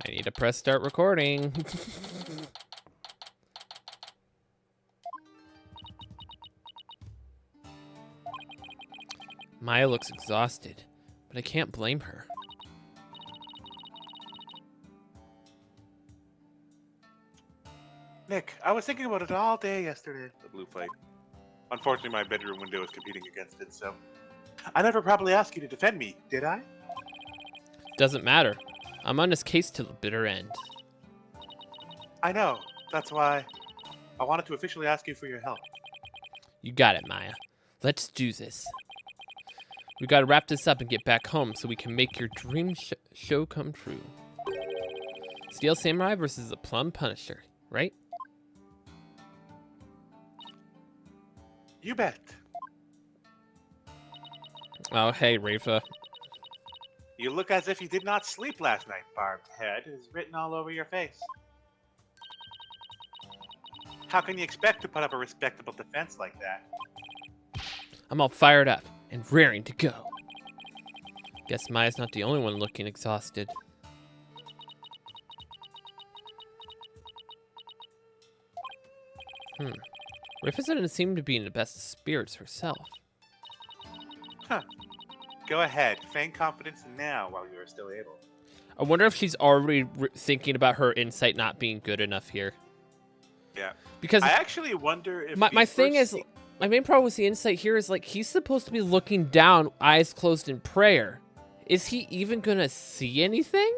I need to press start recording. Maya looks exhausted, but I can't blame her. Nick, I was thinking about it all day yesterday. The blue fight. Unfortunately, my bedroom window is competing against it, so... I never probably asked you to defend me, did I? Doesn't matter. I'm on this case till the bitter end. I know. That's why I wanted to officially ask you for your help. You got it, Maya. Let's do this. We gotta wrap this up and get back home so we can make your dream show come true. Steel Samurai versus the Plum Punisher, right? You bet. Oh, hey, Rafa. You look as if you did not sleep last night, Barbed Head is written all over your face. How can you expect to put up a respectable defense like that? I'm all fired up and raring to go. Guess Maya's not the only one looking exhausted. Rafa doesn't seem to be in the best of spirits herself. Huh. Go ahead, feign confidence now while you are still able. I wonder if she's already thinking about her insight not being good enough here. Yeah. Because I actually wonder if my thing is, my main problem with the insight here is, like, he's supposed to be looking down, eyes closed in prayer. Is he even gonna see anything?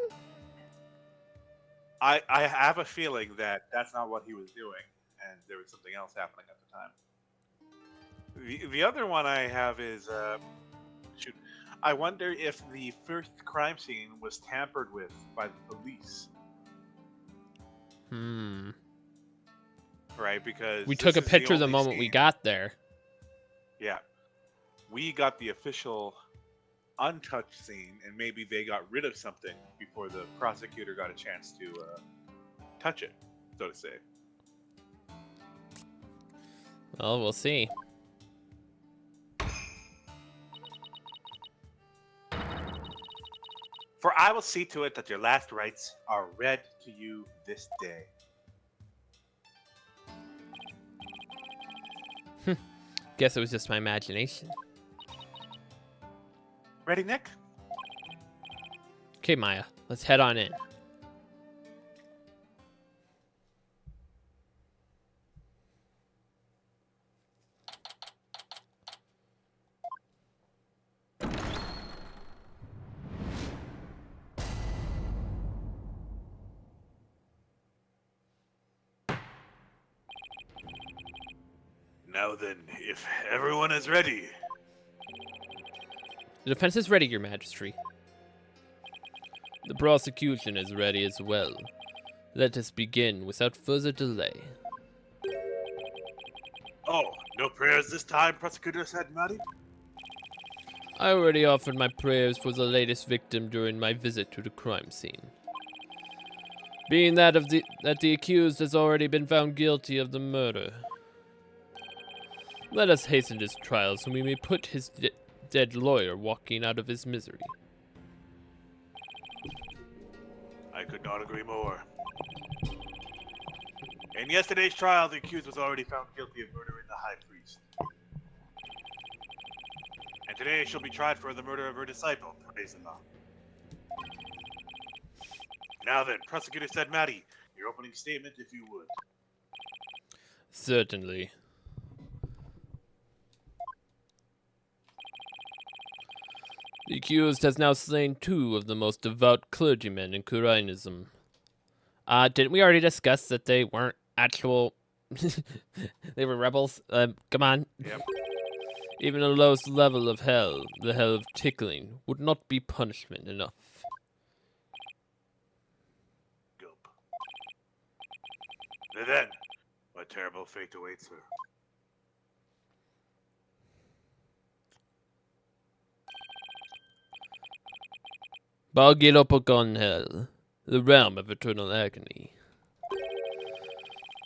I have a feeling that that's not what he was doing, and there was something else happening at the time. The other one I have is, shoot, I wonder if the first crime scene was tampered with by the police. Right, because we took a picture the moment we got there. Yeah. We got the official untouched scene, and maybe they got rid of something before the prosecutor got a chance to touch it, so to say. Well, we'll see. For I will see to it that your last rites are read to you this day. Guess it was just my imagination. Ready, Nick? Okay, Maya, let's head on in. Now then, if everyone is ready. The defense is ready, Your Majesty. The prosecution is ready as well. Let us begin without further delay. Oh, no prayers this time, Prosecutor said, Maddie? I already offered my prayers for the latest victim during my visit to the crime scene. Being that the accused has already been found guilty of the murder. Let us hasten his trial so we may put his dead lawyer walking out of his misery. I could not agree more. In yesterday's trial, the accused was already found guilty of murdering the High Priest. And today she'll be tried for the murder of her disciple, praise Allah. Now then, Prosecutor said, Maddie, your opening statement, if you would. Certainly. The accused has now slain 2 of the most devout clergymen in Kurainism. Didn't we already discuss that they weren't actual... they were rebels? Come on. Yep. Even the lowest level of hell, the hell of tickling, would not be punishment enough. Gulp. And then, what terrible fate awaits her? Bagilopokon Hell, the realm of eternal agony.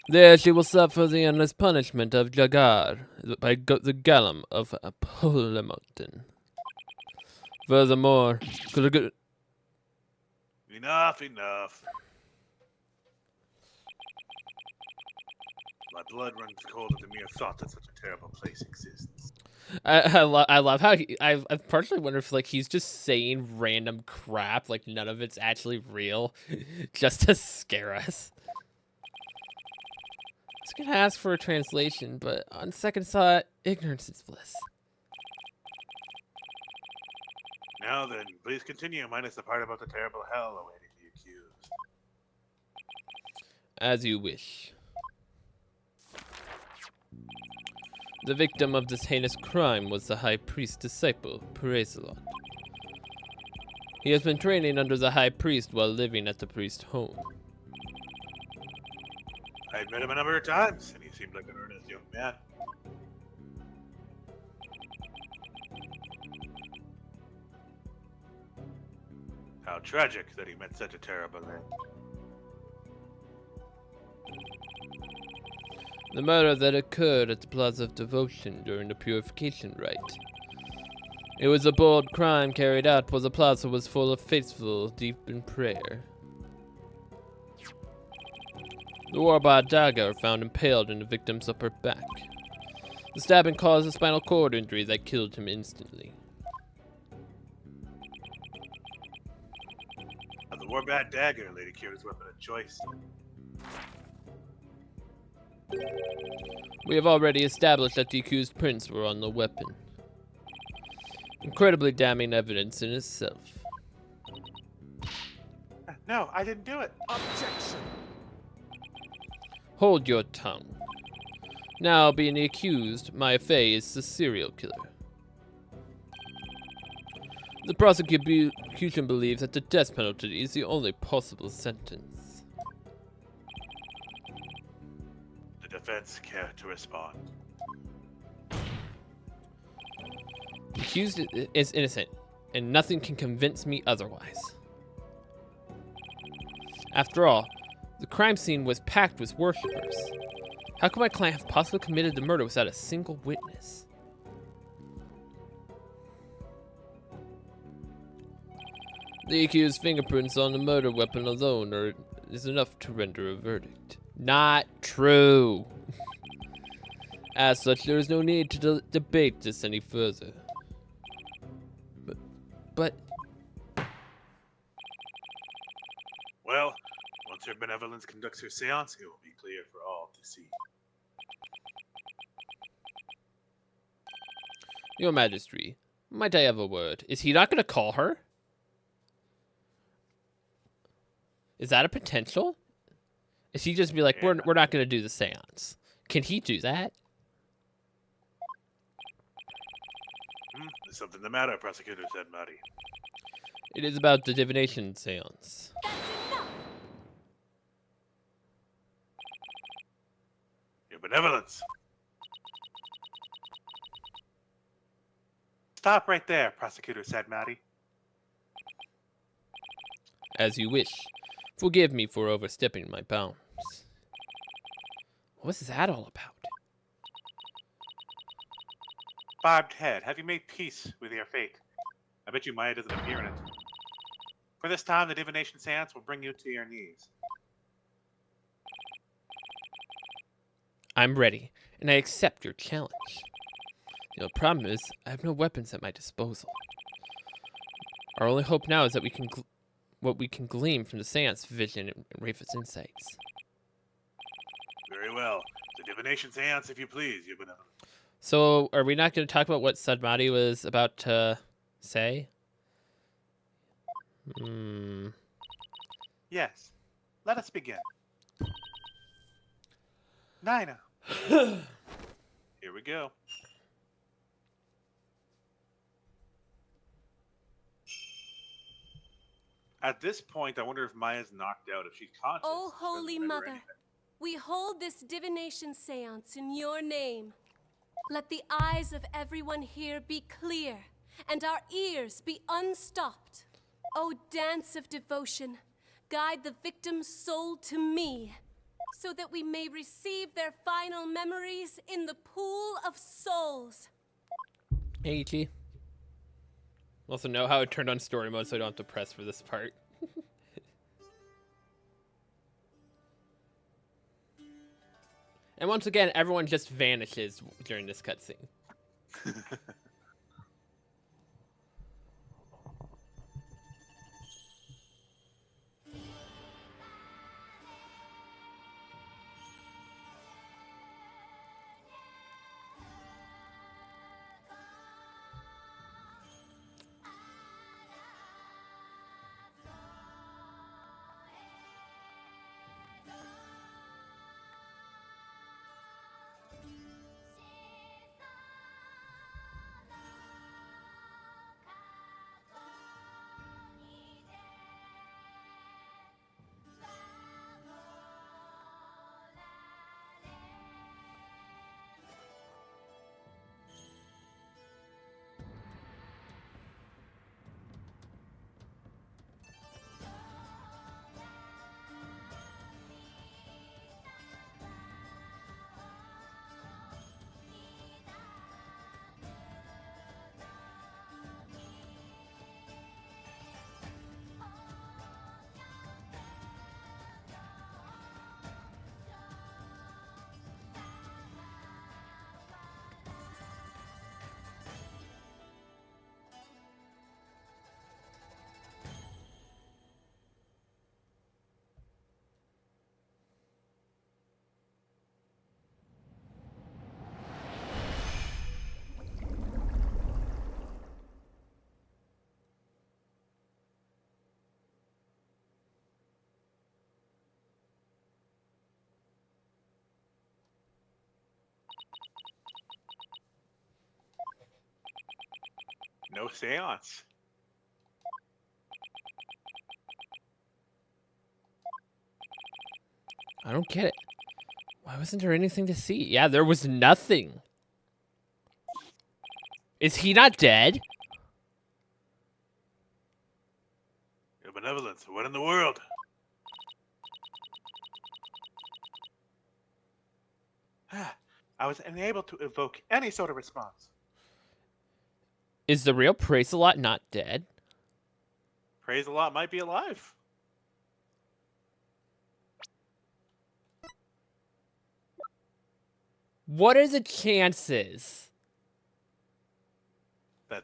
There she will suffer the endless punishment of Jagar by the Galam of Apolamotin. Furthermore, Enough, enough. My blood runs cold at the mere thought that such a terrible place exists. I love how I partially wonder if like he's just saying random crap, like none of it's actually real, just to scare us. I was gonna ask for a translation, but on second thought, ignorance is bliss. Now then, please continue, minus the part about the terrible hell awaiting the accused. As you wish. The victim of this heinous crime was the high priest's disciple, Perezelot. He has been training under the high priest while living at the priest's home. I've met him a number of times, and he seemed like an earnest young man. How tragic that he met such a terrible end. The murder that occurred at the Plaza of Devotion during the purification rite. It was a bold crime carried out, for the plaza was full of faithful deep in prayer. The Warbard dagger found impaled in the victim's upper back. The stabbing caused a spinal cord injury that killed him instantly. The Warbad dagger, Lady Kira's weapon of choice. We have already established that the accused prints were on the weapon. Incredibly damning evidence in itself. No, I didn't do it. Objection. Hold your tongue. Now, being the accused, Maifei is the serial killer. The prosecution believes that the death penalty is the only possible sentence. The defense care to respond. The accused is innocent, and nothing can convince me otherwise. After all, the crime scene was packed with worshippers. How could my client have possibly committed the murder without a single witness? The accused's fingerprints on the murder weapon alone is enough to render a verdict. Not true. As such, there is no need to debate this any further. But... Well, once Her Benevolence conducts her seance, it will be clear for all to see. Your Majesty, might I have a word? Is he not going to call her? Is that a potential? Is he just be like, Yeah. we're not going to do the seance? Can he do that? There's something the matter, Prosecutor said, Maddie. It is about the divination seance. Your Benevolence. Stop right there, Prosecutor said, Maddie. As you wish. Forgive me for overstepping my bounds. What's that all about? Barbed head, have you made peace with your fate? I bet you Maya doesn't appear in it. For this time, the divination seance will bring you to your knees. I'm ready, and I accept your challenge. The only problem is, I have no weapons at my disposal. Our only hope now is that what we can glean from the seance vision and Rafa's insights. Very well. The divination seance, if you please, Your Benevolence. So, are we not going to talk about what Sadmati was about to say? Yes. Let us begin. Nina. Here we go. At this point, I wonder if Maya's knocked out, if she's conscious. Oh, she doesn't Holy remember Mother, anything. we hold this divination seance in your name. Let the eyes of everyone here be clear, and our ears be unstopped. O dance of devotion, guide the victim's soul to me, so that we may receive their final memories in the pool of souls. Hey, Ichi. Also know how it turned on story mode, so I don't have to press for this part. And once again, everyone just vanishes during this cutscene. No seance. I don't get it. Why wasn't there anything to see? Yeah, there was nothing. Is he not dead? Your benevolence, what in the world? I was unable to evoke any sort of response. Is the real Praise-a-Lot not dead? Praise a lot might be alive. What are the chances?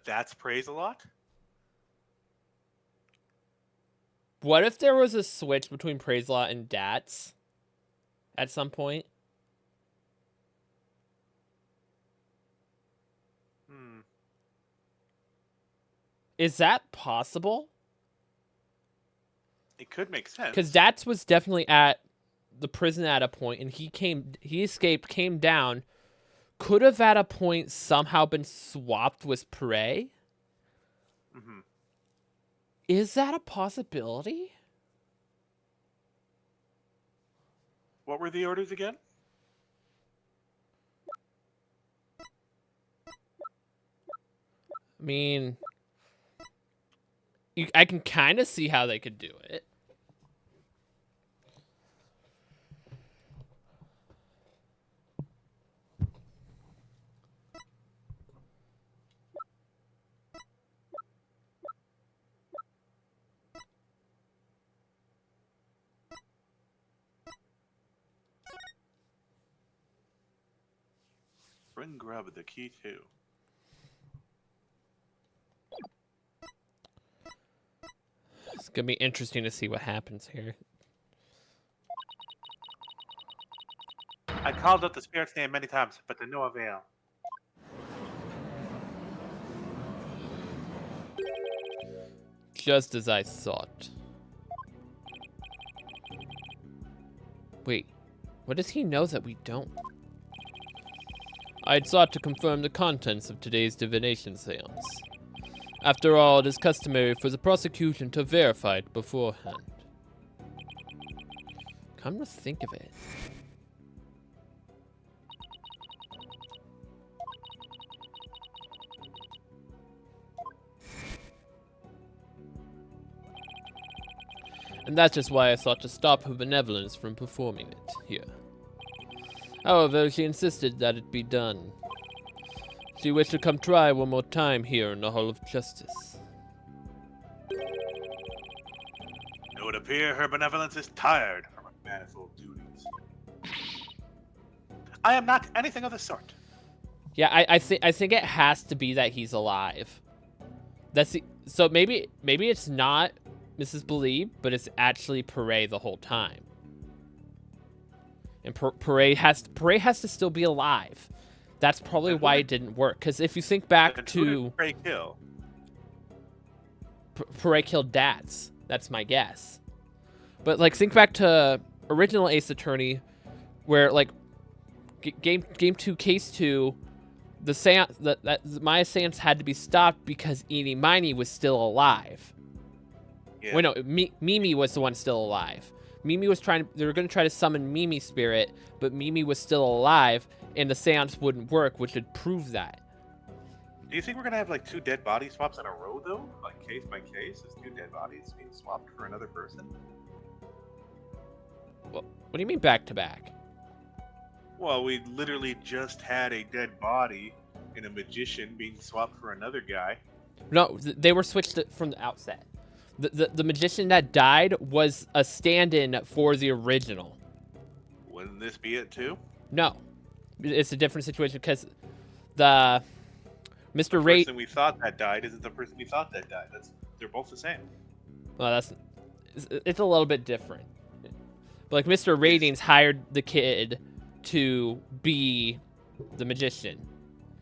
That's praise a lot? What if there was a switch between Praise-a-Lot and Dats at some point? Is that possible? It could make sense. Because Dats was definitely at the prison at a point, and he escaped, came down, could have at a point somehow been swapped with Prey. Mm-hmm. Is that a possibility? What were the orders again? I mean, I can kind of see how they could do it. Bring grub the key too. It's gonna be interesting to see what happens here. I called out the spirit's name many times, but to no avail. Just as I thought. Wait, what does he know that we don't? I had sought to confirm the contents of today's divination seance. After all, it is customary for the prosecution to verify it beforehand. Come to think of it. And that's just why I sought to stop her benevolence from performing it here. However, she insisted that it be done. She wished to come try one more time here in the Hall of Justice. It would appear her benevolence is tired from her manifold duties. I am not anything of the sort. Yeah, I think it has to be that he's alive. So maybe it's not Mrs. Believe, but it's actually Pare the whole time. And Pare has to still be alive. That's probably why it didn't work. Because if you think back to Who did Pare kill? Pare killed Dats. That's my guess. But like think back to original Ace Attorney, where like game 2 case 2, the seance that Maya seance had to be stopped because Eenie Miney was still alive. Yeah. Wait, no, Mimi was the one still alive. Mimi was they were going to try to summon Mimi's spirit, but Mimi was still alive, and the seance wouldn't work, which would prove that. Do you think we're gonna have like 2 dead body swaps in a row though? Like case by case? Is 2 dead bodies being swapped for another person? Well, what do you mean back to back? Well, we literally just had a dead body and a magician being swapped for another guy. No, they were switched from the outset. The magician that died was a stand-in for the original. Wouldn't this be it too? No, it's a different situation because the Mr. Ray. The person we thought that died isn't the person we thought that died. They're both the same. Well, it's a little bit different. But like Mr. Ratings hired the kid to be the magician.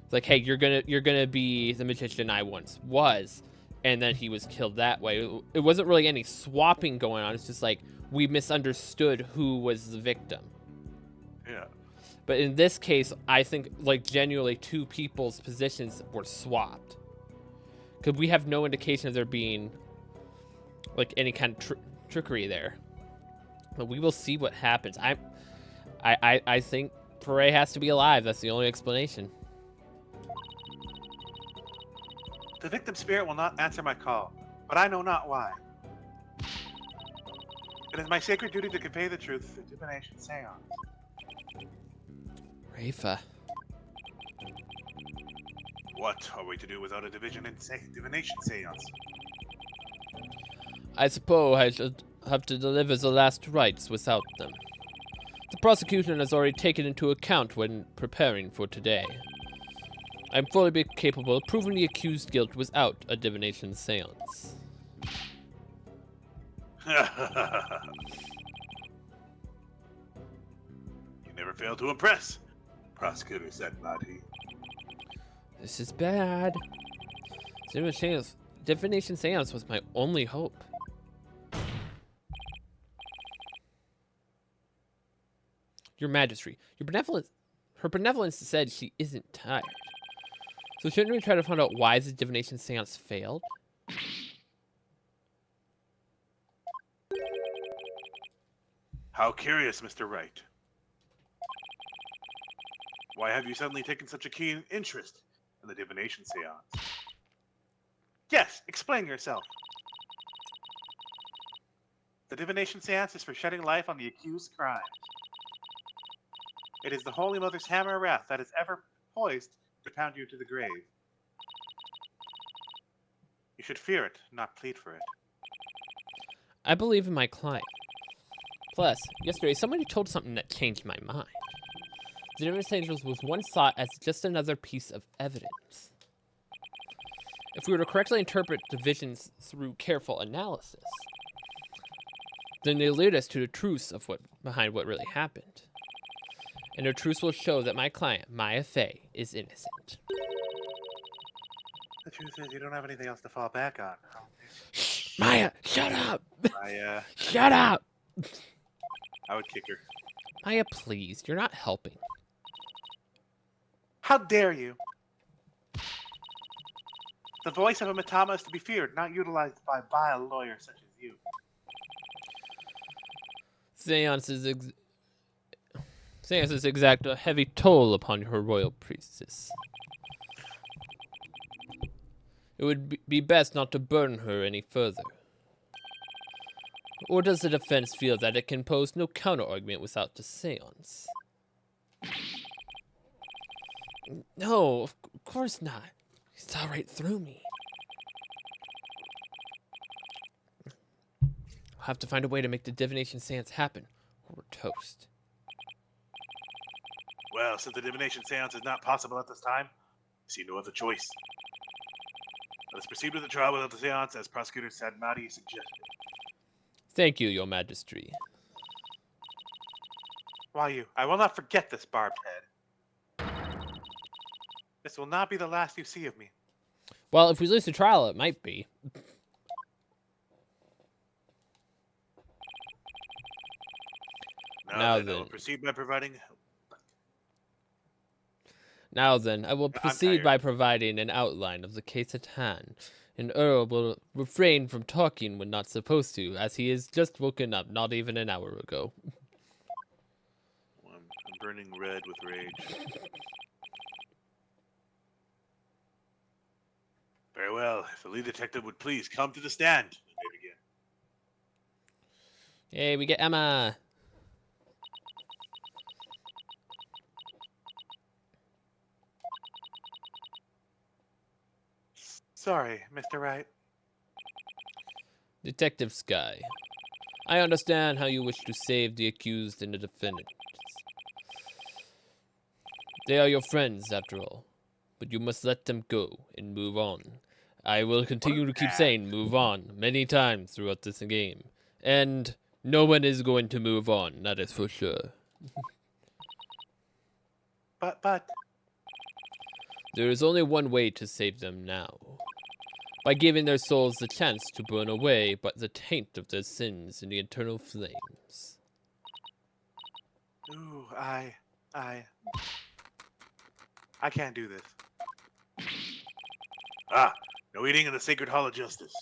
It's like, hey, you're gonna be the magician I once was, and then he was killed that way. It wasn't really any swapping going on. It's just like we misunderstood who was the victim. Yeah. But in this case, I think like genuinely 2 people's positions were swapped, because we have no indication of there being like any kind of trickery there. But we will see what happens. I think Pare has to be alive. That's the only explanation. The victim spirit will not answer my call, but I know not why. It is my sacred duty to convey the truth through divination seance. Rafa. What are we to do without a divination seance? I suppose I should have to deliver the last rites without them. The prosecution has already taken into account when preparing for today. I am fully capable of proving the accused's guilt without a divination seance. You never fail to impress, prosecutor said Marty. This is bad. Divination seance was my only hope. Your Majesty, her benevolence said she isn't tired. So shouldn't we try to find out why the divination seance failed? How curious, Mr. Wright. Why have you suddenly taken such a keen interest in the divination seance? Yes, explain yourself. The divination seance is for shedding light on the accused's crime. It is the Holy Mother's hammer of wrath that is ever poised to pound you to the grave. You should fear it, not plead for it. I believe in my client. Plus, yesterday somebody told something that changed my mind. The divination seance was once thought as just another piece of evidence. If we were to correctly interpret the visions through careful analysis, then they lead us to the truth of behind what really happened. And the truth will show that my client, Maya Fey, is innocent. The truth is, you don't have anything else to fall back on. Shh, Maya, shut up! Shut up! I would kick her. Maya, please, you're not helping. How dare you? The voice of a Matama is to be feared, not utilized by vile lawyers such as you. Seances exact a heavy toll upon her royal priestess. It would be best not to burden her any further. Or does the defense feel that it can pose no counter-argument without the seance? No, of course not. He saw right through me. I'll have to find a way to make the divination seance happen, or we're toast. Well, since the divination seance is not possible at this time, I see no other choice. Let us proceed with the trial without the seance, as Prosecutor Sadmati suggested. Thank you, Your Majesty. Why you? I will not forget this, barbed head. This will not be the last you see of me. Well, if we lose the trial, it might be. Now then, I will proceed by providing... Now then, I will I'm proceed tired. by providing an outline of the case at hand. And Earl will refrain from talking when not supposed to, as he is just woken up not even an hour ago. I'm burning red with rage. Very well. If the lead detective would please come to the stand. Let me begin. Hey, we get Emma. Sorry, Mr. Wright. Detective Sky. I understand how you wish to save the accused and the defendants. They are your friends, after all. But you must let them go and move on. I will continue to keep saying move on many times throughout this game. And no one is going to move on, that is for sure. But... There is only one way to save them now. By giving their souls the chance to burn away but the taint of their sins in the eternal flames. Ooh, I can't do this. Ah, no eating in the Sacred Hall of Justice.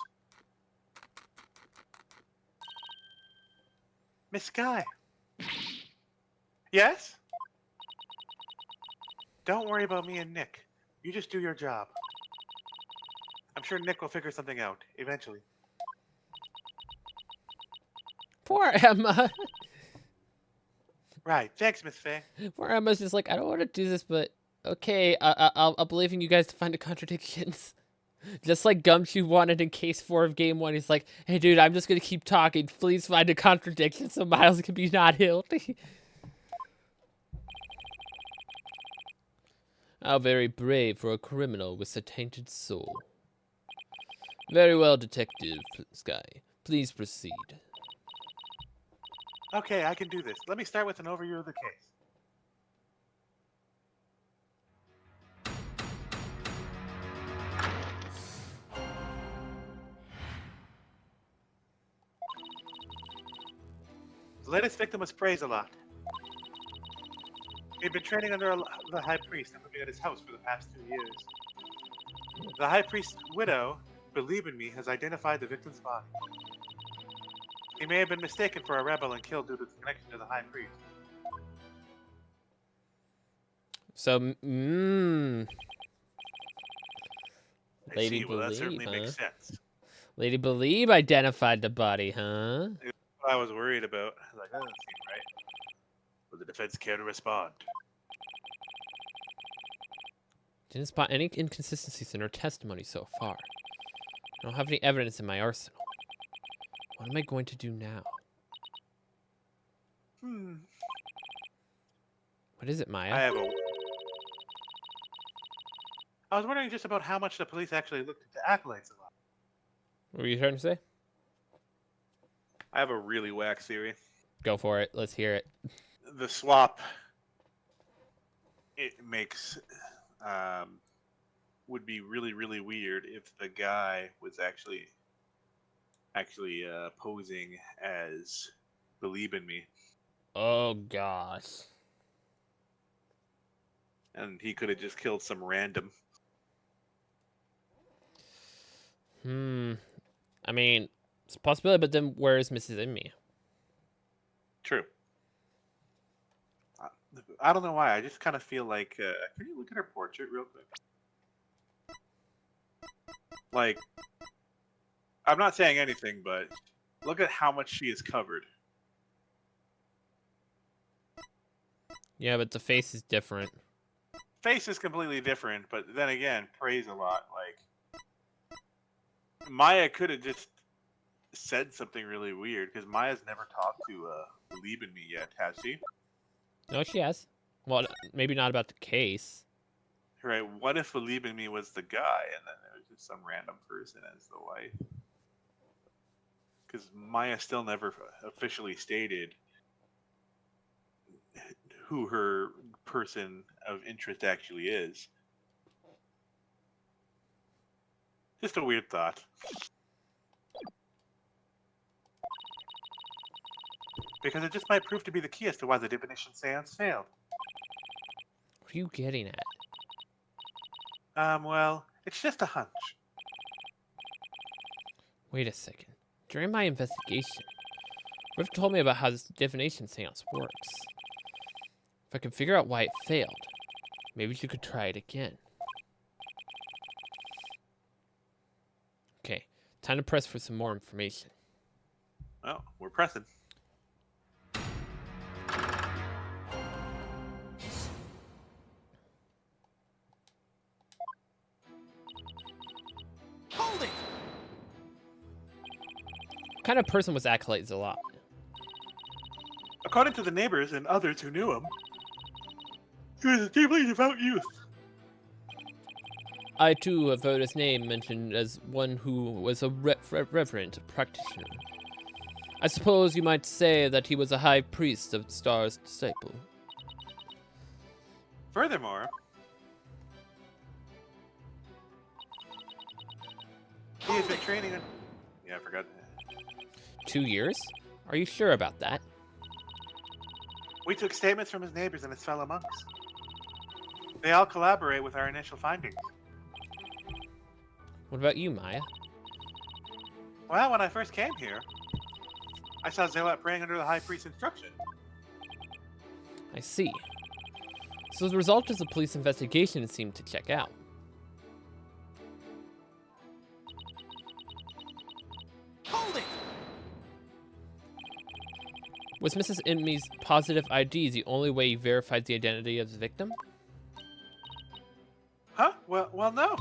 Miss Sky. Yes? Don't worry about me and Nick. You just do your job. I'm sure Nick will figure something out, eventually. Poor Emma. Right, thanks, Miss Faye. Poor Emma's just like, I don't want to do this, but okay, I'll believe in you guys to find the contradictions. Just like Gumshoe wanted in case 4 of game 1, he's like, hey dude, I'm just gonna keep talking, please find a contradiction so Miles can be not healed. How very brave for a criminal with a tainted soul. Very well, Detective Sky. Please proceed. Okay, I can do this. Let me start with an overview of the case. The latest victim was praised a lot. He had been training under the High Priest and living at his house for the past 2 years. The High Priest's widow, Believe in Me, has identified the victim's body. He may have been mistaken for a rebel and killed due to his connection to the High Priest. So, I Lady see. Well, that Believe, certainly huh? makes sense. Lady Believe identified the body, huh? That's what I was worried about. I was like, that doesn't seem right. Will the defense care to respond? Didn't spot any inconsistencies in her testimony so far. I don't have any evidence in my arsenal. What am I going to do now? What is it, Maya? I was wondering just about how much the police actually looked into accolades a lot. What were you trying to say? I have a really whack theory. Go for it. Let's hear it. The swap, it makes, would be really, really weird if the guy was actually posing as Believe in Me. Oh, gosh. And he could have just killed some random. I mean, it's a possibility, but then where is Mrs. Inme? True. I don't know why. I just kind of feel like... can you look at her portrait real quick? Like, I'm not saying anything, but look at how much she is covered. Yeah, but the face is different. Face is completely different, but then again, praise a lot. Like, Maya could have just said something really weird, because Maya's never talked to Believe in Me yet, has she? No, she has. Well, maybe not about the case. Right? What if believing me was the guy, and then there was just some random person as the wife? Because Maya still never officially stated who her person of interest actually is. Just a weird thought. Because it just might prove to be the key as to why the divination seance failed. What are you getting at? Well, it's just a hunch. Wait a second. During my investigation, Riff told me about how this divination seance works. If I can figure out why it failed, maybe you could try it again. Okay, time to press for some more information. Well, we're pressing. Hold it! What kind of person was Acolyte Zalot? According to the neighbors and others who knew him, he was a deeply devout youth. I too have heard his name mentioned as one who was a reverent practitioner. I suppose you might say that he was a high priest of the Star's disciple. Furthermore, he has been training in... Yeah, I forgot. 2 years? Are you sure about that? We took statements from his neighbors and his fellow monks. They all collaborate with our initial findings. What about you, Maya? Well, when I first came here, I saw Zealot praying under the High Priest's instruction. I see. So the result of the police investigation seemed to check out. Hold it! Was Mrs. Inme's positive ID the only way you verified the identity of the victim? Huh? Well, no.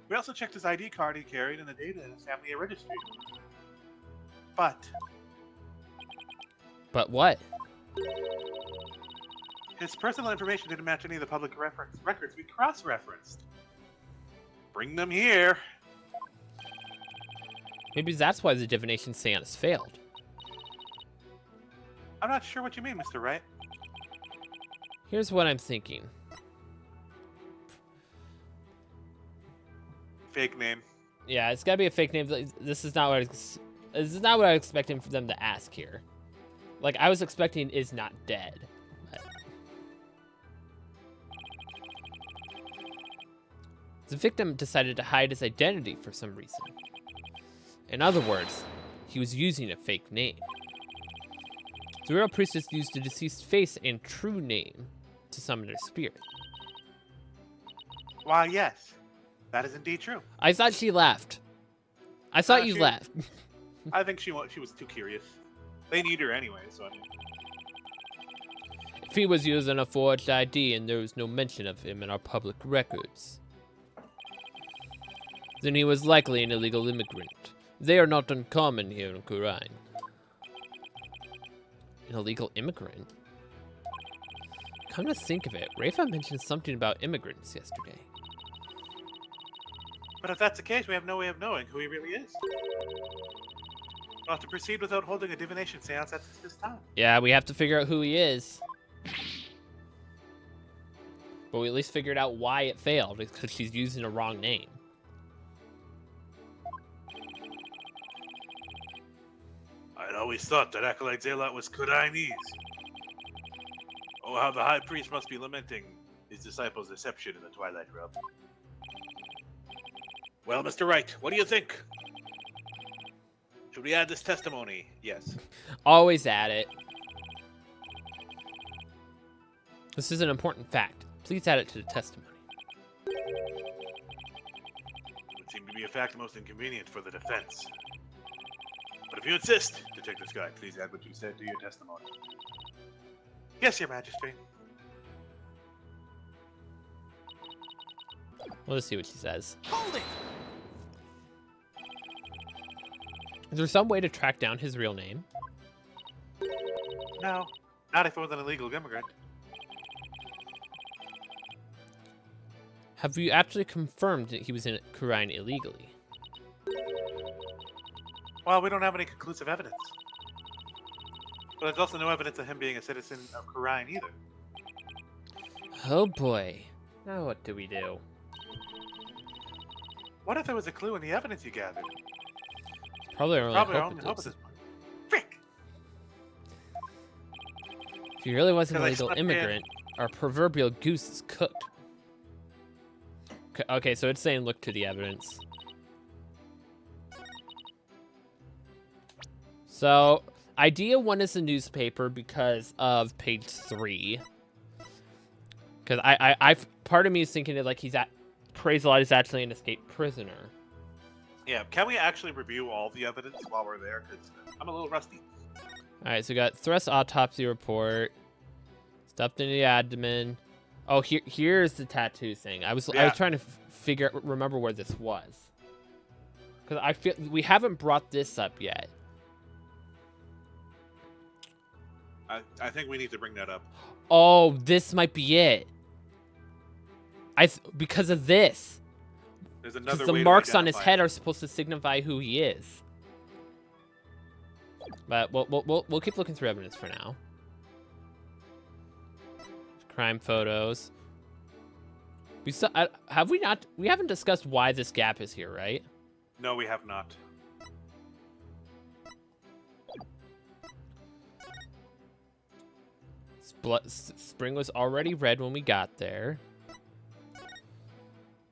We also checked his ID card he carried and the data in his family registry. But But what? his personal information didn't match any of the public records we cross-referenced. Bring them here. Maybe that's why the divination seance failed. I'm not sure what you mean, Mr. Wright. Here's what I'm thinking. Fake name. Yeah, it's gotta be a fake name. This is not what this is not what I was expecting for them to ask here. Like, I was expecting is not dead. But... The victim decided to hide his identity for some reason. In other words, he was using a fake name. The real priestess used the deceased face and true name to summon her spirit. Why, yes. That is indeed true. I thought she laughed. I thought you she- laughed. I think she was too curious. They need her anyway, so I mean... If he was using a forged ID and there was no mention of him in our public records, then he was likely an illegal immigrant. They are not uncommon here in Kurine. An illegal immigrant? Come to think of it, Rafa mentioned something about immigrants yesterday. But if that's the case, we have no way of knowing who he really is. We'll have to proceed without holding a divination seance at this time. Yeah, we have to figure out who he is. But we at least figured out why it failed. It's because she's using a wrong name. I'd always thought that Acolyte Zealot was Kudainese. Oh, how the High Priest must be lamenting his disciples' deception in the Twilight Realm. Well, Mr. Wright, what do you think? Should we add this testimony? Yes. Always at it. This is an important fact. Please add it to the testimony. It would seem to be a fact most inconvenient for the defense. But if you insist, Detective Sky, please add what you said to your testimony. Yes, Your Majesty. We'll just see what she says. Hold it! Is there some way to track down his real name? No, not if it was an illegal immigrant. Have you actually confirmed that he was in Kurine illegally? Well, we don't have any conclusive evidence. But there's also no evidence of him being a citizen of Kurine either. Oh boy. Now what do we do? What if there was a clue in the evidence you gathered? Probably our Probably our only only hope hope at at this. this point. Frick! If he really was an Because I illegal snuck in. immigrant, our proverbial goose is cooked. Okay, so it's saying look to the evidence. So, idea 1 is the newspaper because of page 3. Because part of me is thinking that like Praise a Lot is actually an escaped prisoner. Yeah, can we actually review all the evidence while we're there? Because I'm a little rusty. All right, so we got thrust autopsy report, stuffed in the abdomen. Oh, here's the tattoo thing. I was trying to remember where this was, because I feel we haven't brought this up yet. I think we need to bring that up. Oh, this might be it. Because of this. There's Because another the way to marks on his identify head him. are supposed to signify who he is. But we'll keep looking through evidence for now. Crime photos. We haven't discussed why this gap is here, right? No, we have not. Spring was already red when we got there.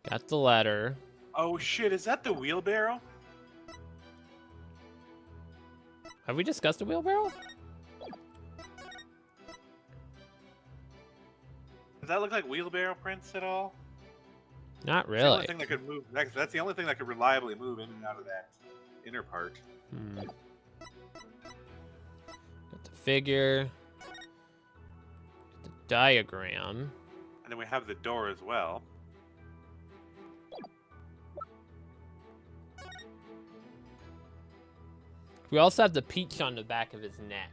Got the letter. Oh shit, is that the wheelbarrow? Have we discussed the wheelbarrow? Does that look like wheelbarrow prints at all? Not That's the only really. thing that could move. That's the only thing that could reliably move in and out of that inner part. Got the figure. The diagram. And then we have the door as well. We also have the peach on the back of his neck.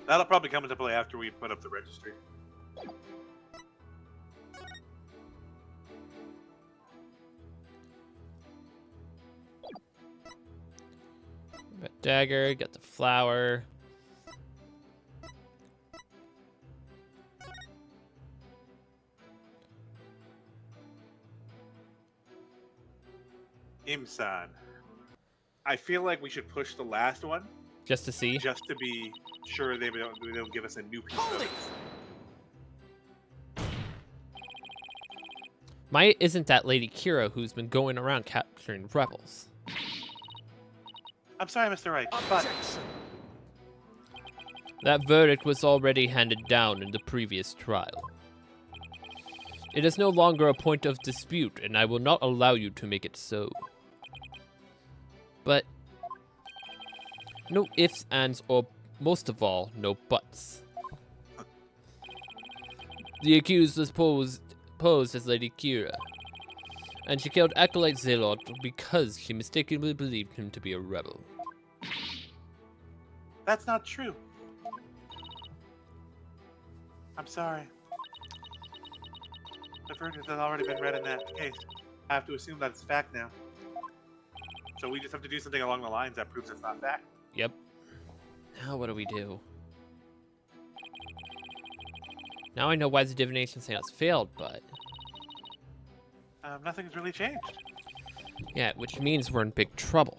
That'll probably come into play after we put up the registry. Got dagger, got the flower. Imsan. I feel like we should push the last one Just to see. just to be sure they don't give us a new piece of Hold it! evidence. Why isn't that Lady Kira who's been going around capturing rebels? I'm sorry, Mr. Wright, but Objection! That verdict was already handed down in the previous trial. It is no longer a point of dispute, and I will not allow you to make it so. But no ifs, ands, or most of all, no buts. The accused was posed as Lady Kira, and she killed Acolyte Zelot because she mistakenly believed him to be a rebel. that's not true. I'm sorry. The verdict has already been read in that case. I have to assume that it's fact now. So we just have to do something along the lines that proves it's not fact. Yep. Now what do we do? Now I know why the divination seance failed, but... Nothing's really changed. yeah, which means we're in big trouble.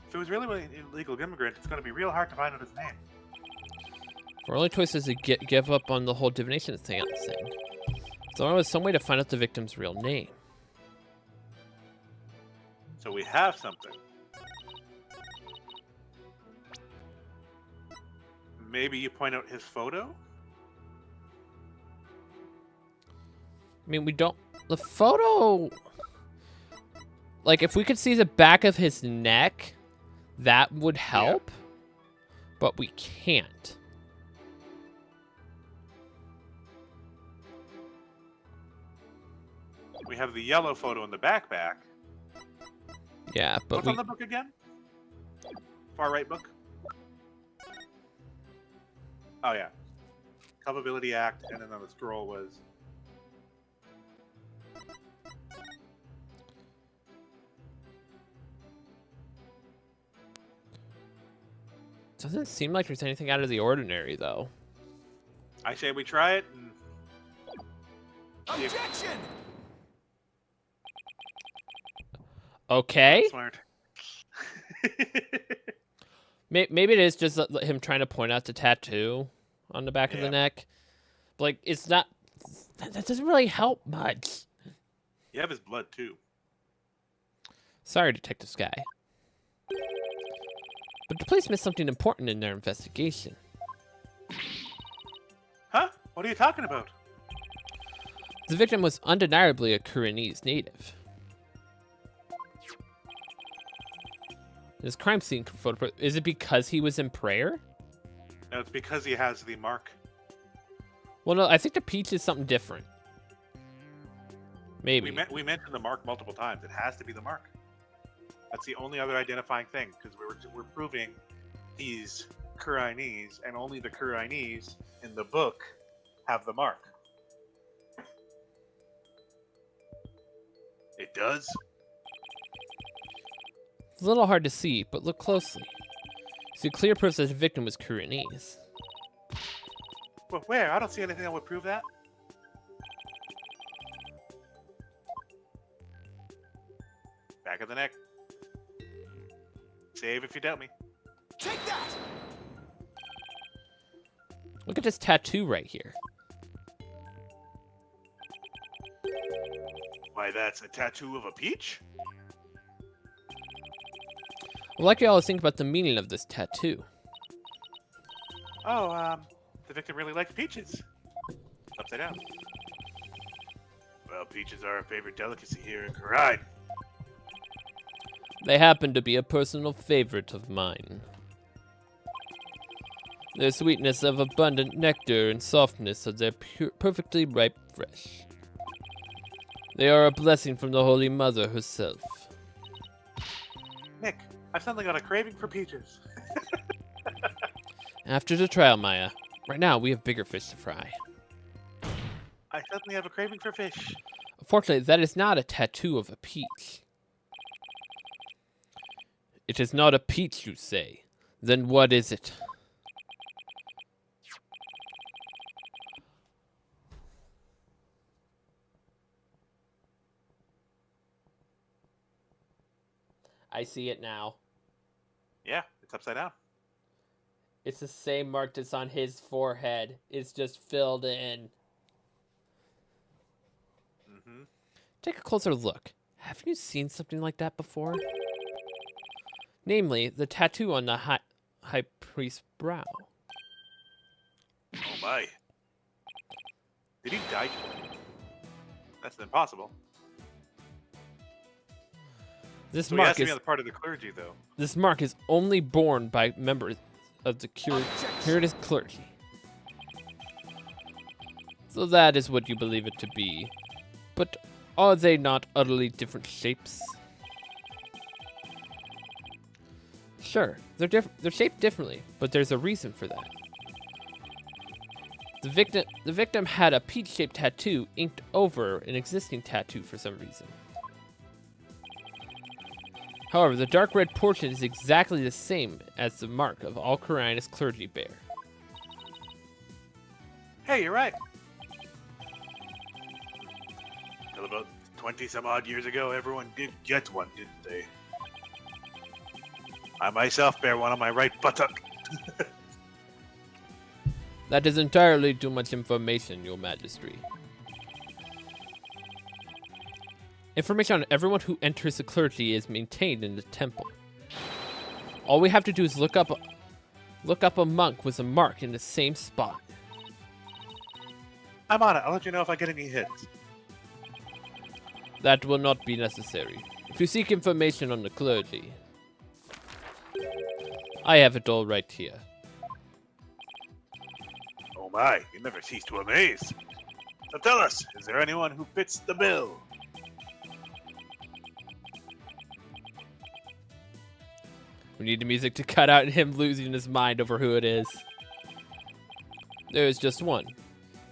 If it was really an illegal immigrant, it's going to be real hard to find out his name. Our only choice is to give up on the whole divination seance thing. So there was some way to find out the victim's real name. So we have something. Maybe you point out his photo? I mean, we don't... the photo... like, if we could see the back of his neck, that would help. But we can't. We have the yellow photo in the backpack. Yeah, but What's on the book again? Far right book? Oh yeah, Culpability Act, and then on the scroll was. Doesn't seem like there's anything out of the ordinary, though. I say we try it. And Objection! Okay. smart. Maybe it is just him trying to point out the tattoo on the back of the Yeah. neck. But, like, it's not... That doesn't really help much. You have his blood too. Sorry, Detective Sky. But the police missed something important in their investigation. Huh? What are you talking about? The victim was undeniably a Kuranese native. His crime scene photo... Is it because he was in prayer? No, it's because he has the mark. Well, no, I think the peach is something different. Maybe. We mentioned the mark multiple times. It has to be the mark. That's the only other identifying thing, because we're proving he's Kuranese, and only the Kuranese in the book have the mark. It does? It's a little hard to see, but look closely. See clear proof that the victim was Kuranese. But where? I don't see anything that would prove that. Back of the neck. Save if you doubt me. Take that! Look at this tattoo right here. Why, that's a tattoo of a peach? I'd like you all to think about the meaning of this tattoo. Oh, the victim really likes peaches. Upside down. Well, peaches are a favorite delicacy here in Karide. They happen to be a personal favorite of mine. Their sweetness of abundant nectar and softness of their perfectly ripe fresh. They are a blessing from the Holy Mother herself. Nick, I've suddenly got a craving for peaches. After the trial, Maya. Right now, we have bigger fish to fry. I suddenly have a craving for fish. Unfortunately, that is not a tattoo of a peach. It is not a peach, you say? Then what is it? I see it now. Yeah, it's upside down. It's the same mark that's on his forehead. It's just filled in. Mm-hmm. Take a closer look. Haven't you seen something like that before? Namely, the tattoo on the high priest's brow. Oh my. Did he die? That's impossible. This So he has mark to is be on the part of the clergy, though. this mark is only borne by members of the Curious clergy. So that is what you believe it to be. But are they not utterly different shapes? Sure, they're shaped differently, but there's a reason for that. The victim had a peach-shaped tattoo inked over an existing tattoo for some reason. However, the dark red portion is exactly the same as the mark of all Kuranese clergy bear. Hey, you're right. Till about 20-some-odd years ago, everyone did get one, didn't they? I myself bear one on my right buttock. That is entirely too much information, Your Majesty. Information on everyone who enters the clergy is maintained in the temple. All we have to do is look up a monk with a mark in the same spot. I'm on it. I'll let you know if I get any hits. That will not be necessary. If you seek information on the clergy, I have it all right here. Oh my, you never cease to amaze. So tell us, is there anyone who fits the bill? We need the music to cut out him losing his mind over who it is. There is just one.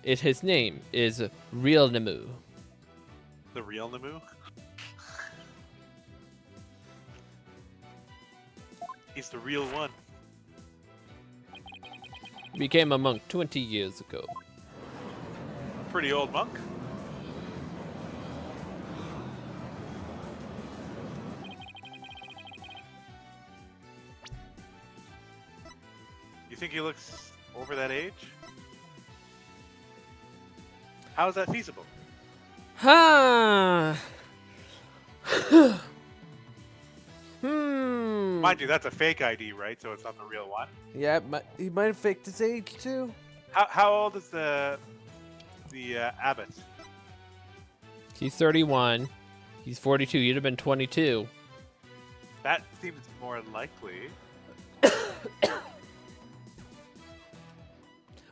His name is Real Nemu. The real Namu? He's the real one. He became a monk 20 years ago. Pretty old monk. You think he looks over that age? How is that feasible? Ha! Mind you, that's a fake ID, right? So it's not the real one. Yeah, he might have faked his age too. How old is the abbot? He's 31. He's 42. You'd have been 22. That seems more likely.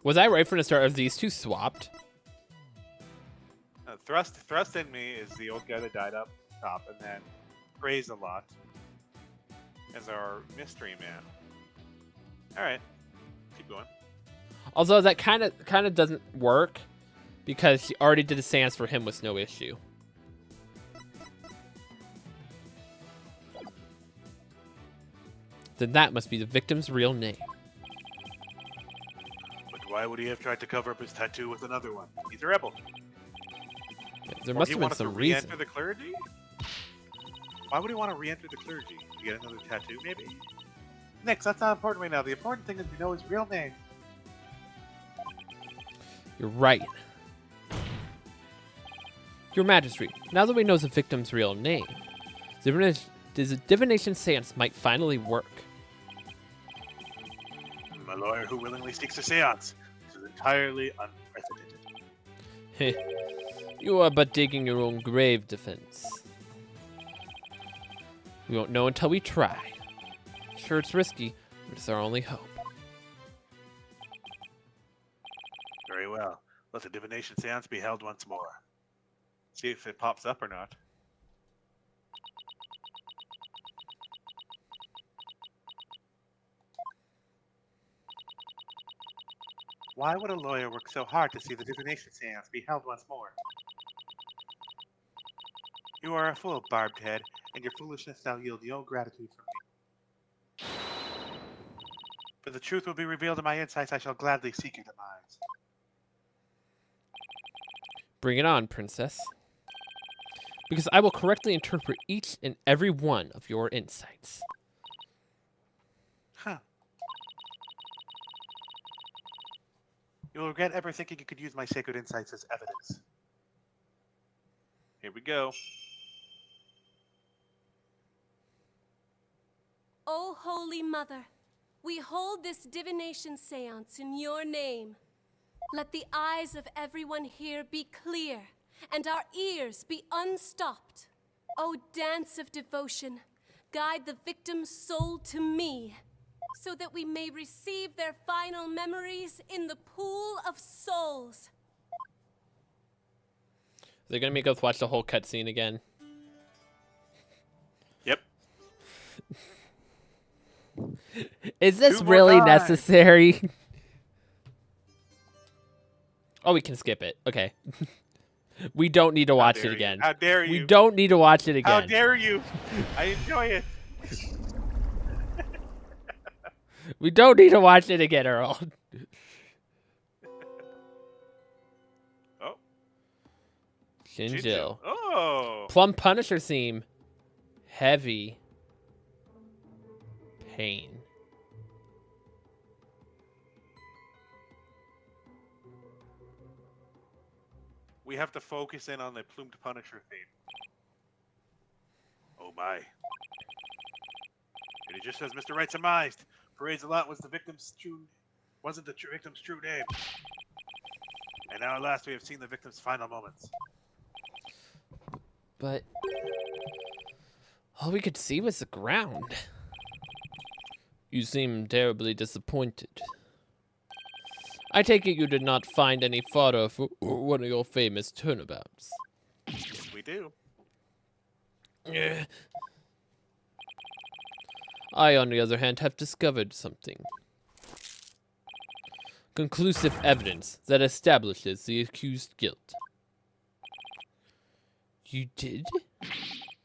Was I right from the start? Of these two swapped? Thrust in me is the old guy that died up top, and then Praise a Lot as our mystery man. All right, keep going. Although that kind of doesn't work because he already did a seance for him with no issue. Then that must be the victim's real name. But why would he have tried to cover up his tattoo with another one? He's a rebel. There Or must he have been wanted some to reason. re-enter the clergy? Why would he want to re-enter the clergy? To get another tattoo, maybe? Nix, that's not important right now. The important thing is we know his real name. You're right. Your Majesty, now that we know the victim's real name, the divination seance might finally work. A lawyer who willingly seeks a seance. This is entirely unprecedented. You are but digging your own grave, defense. We won't know until we try. Sure, it's risky, but it's our only hope. Very well. Let the divination seance be held once more. See if it pops up or not. Why would a lawyer work so hard to see the divination seance be held once more? You are a fool, Barbed Head, and your foolishness shall yield no gratitude from me. For the truth will be revealed in my insights, I shall gladly seek your demise. Bring it on, princess. Because I will correctly interpret each and every one of your insights. Huh. You will regret ever thinking you could use my sacred insights as evidence. Here we go. O Holy Mother, we hold this divination seance in your name. Let the eyes of everyone here be clear, and our ears be unstopped. O dance of devotion, guide the victim's soul to me, so that we may receive their final memories in the pool of souls. They're gonna make us watch the whole cutscene again. Yep. Is this Two more really times. necessary? Oh, we can skip it. Okay. We don't need to watch it again. How dare you? We don't need to watch it How again. dare you? I enjoy it. We don't need to watch it again, Earl. Oh. Shinjo. Oh. Plum Punisher theme. Heavy. Pain. We have to focus in on the plumed Punisher theme. Oh my. And it just says Mr. Right surmised. Parades a lot was the victim's wasn't the victim's true name. And now at last we have seen the victim's final moments. But all we could see was the ground. You seem terribly disappointed. I take it you did not find any fodder for one of your famous turnabouts. Yes, we do. I, on the other hand, have discovered something. conclusive evidence that establishes the accused guilt. You did?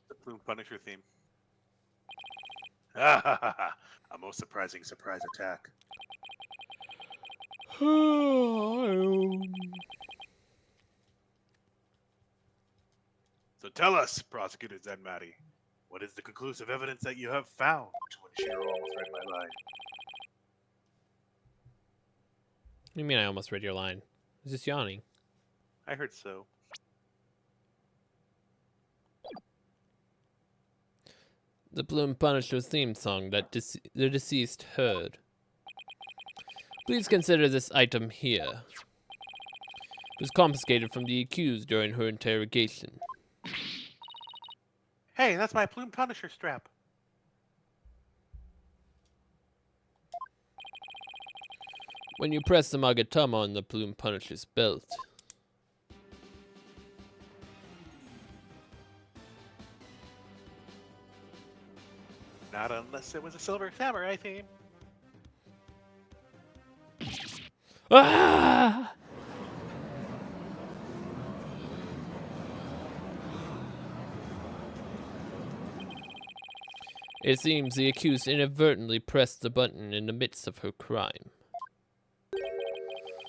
The Plume Punisher theme. A most surprising surprise attack. So tell us, Prosecutor Zenmati, what is the conclusive evidence that you have found when Shiro almost read my line? What do you mean I almost read your line? I was just yawning. I heard so. The Plume Punisher theme song that the deceased heard. Please consider this item here. It was confiscated from the accused during her interrogation. Hey, that's my Plume Punisher strap. When you press the Magatama on the Plume Punisher's belt. Not unless it was a Silver Samurai theme. Ah! It seems the accused inadvertently pressed the button in the midst of her crime.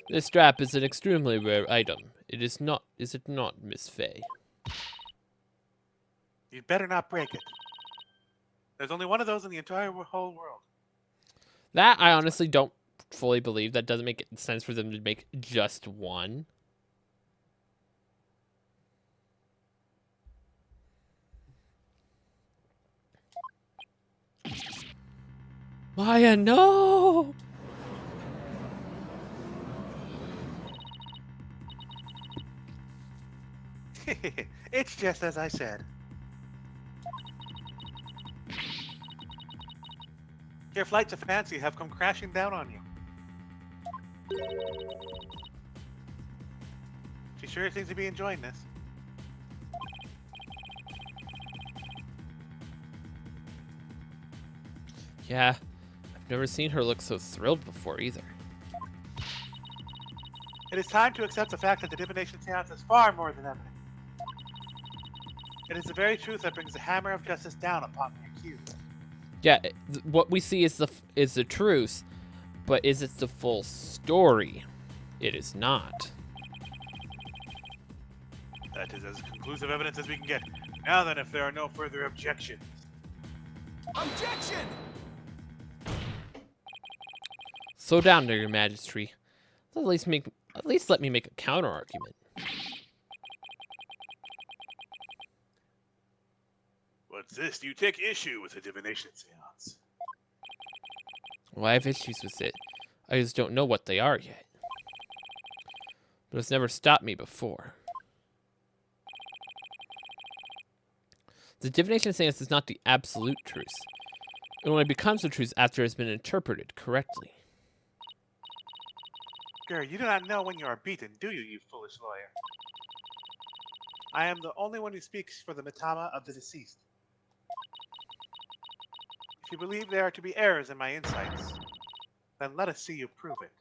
This strap is an extremely rare item. It is not, is it not, Miss Fay? You'd better not break it. There's only one of those in the entire whole world. That I honestly don't fully believe. That doesn't make sense for them to make just one. Maya, no! It's just as I said. Your flights of fancy have come crashing down on you. She sure seems to be enjoying this. Yeah, I've never seen her look so thrilled before either. It is time to accept the fact that the divination seance is far more than evidence. It is the very truth that brings the hammer of justice down upon the accused. Yeah, what we see is the truth, but is it the full story? It is not. That is as conclusive evidence as we can get. Now then, if there are no further objections. Objection! Slow down there, Your Majesty. At least let me make a counter argument. What's this? You take issue with the divination seance. Well, I have issues with it. I just don't know what they are yet. But it's never stopped me before. The divination seance is not the absolute truth. It only becomes the truth after it has been interpreted correctly. Girl, you do not know when you are beaten, do you, you foolish lawyer? I am the only one who speaks for the Mitama of the deceased. If you believe there are to be errors in my insights, then let us see you prove it.